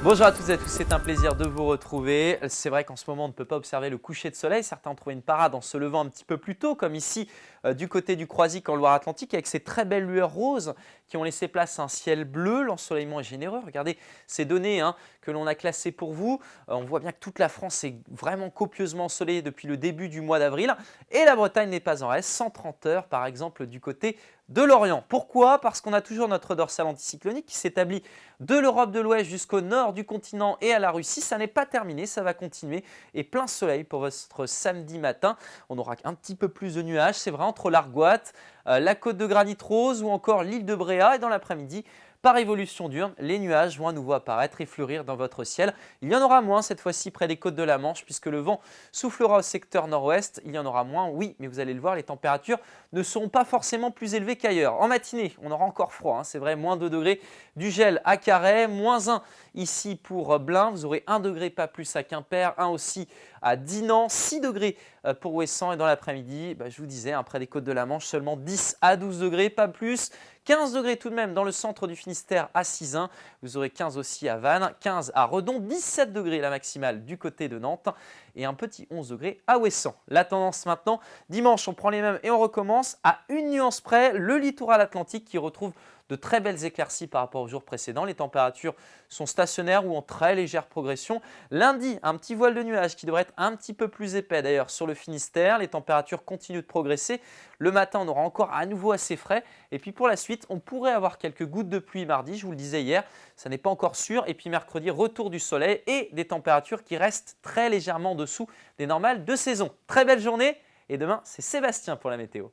Bonjour à toutes et à tous, c'est un plaisir de vous retrouver. C'est vrai qu'en ce moment, on ne peut pas observer le coucher de soleil. Certains ont trouvé une parade en se levant un petit peu plus tôt, comme ici du côté du Croisic en Loire-Atlantique, avec ces très belles lueurs roses qui ont laissé place à un ciel bleu. L'ensoleillement est généreux. Regardez ces données que l'on a classées pour vous. On voit bien que toute la France est vraiment copieusement ensoleillée depuis le début du mois d'avril. Et la Bretagne n'est pas en reste, 130 heures par exemple du côté de l'Orient. Pourquoi? Parce qu'on a toujours notre dorsale anticyclonique qui s'établit de l'Europe de l'Ouest jusqu'au nord du continent et à la Russie. Ça n'est pas terminé, ça va continuer et plein soleil pour votre samedi matin. On aura un petit peu plus de nuages, c'est vrai, entre l'Argoate, la côte de Granit Rose ou encore l'île de Bréa. Et dans l'après-midi, par évolution diurne, les nuages vont à nouveau apparaître et fleurir dans votre ciel. Il y en aura moins cette fois-ci près des côtes de la Manche puisque le vent soufflera au secteur nord-ouest. Il y en aura moins, oui, mais vous allez le voir, les températures ne seront pas forcément plus élevées qu'ailleurs. En matinée, on aura encore froid, c'est vrai, moins 2 degrés du gel à Carhaix, moins 1 ici pour Blain. Vous aurez 1 degré, pas plus à Quimper, 1 aussi à Dinan, 6 degrés pour Ouessant. Et dans l'après-midi, je vous disais, près des côtes de la Manche, seulement 10 à 12 degrés, pas plus. 15 degrés tout de même dans le centre du Finistère à Sizun. Vous aurez 15 aussi à Vannes, 15 à Redon, 17 degrés la maximale du côté de Nantes et un petit 11 degrés à Ouessant. La tendance maintenant, dimanche on prend les mêmes et on recommence à une nuance près, le littoral atlantique qui retrouve de très belles éclaircies par rapport aux jours précédents. Les températures sont stationnaires ou en très légère progression. Lundi, un petit voile de nuages qui devrait être un petit peu plus épais d'ailleurs sur le Finistère. Les températures continuent de progresser. Le matin, on aura encore à nouveau assez frais. Et puis pour la suite, on pourrait avoir quelques gouttes de pluie mardi, je vous le disais hier. Ça n'est pas encore sûr. Et puis mercredi, retour du soleil et des températures qui restent très légèrement en dessous des normales de saison. Très belle journée et demain, c'est Sébastien pour la météo.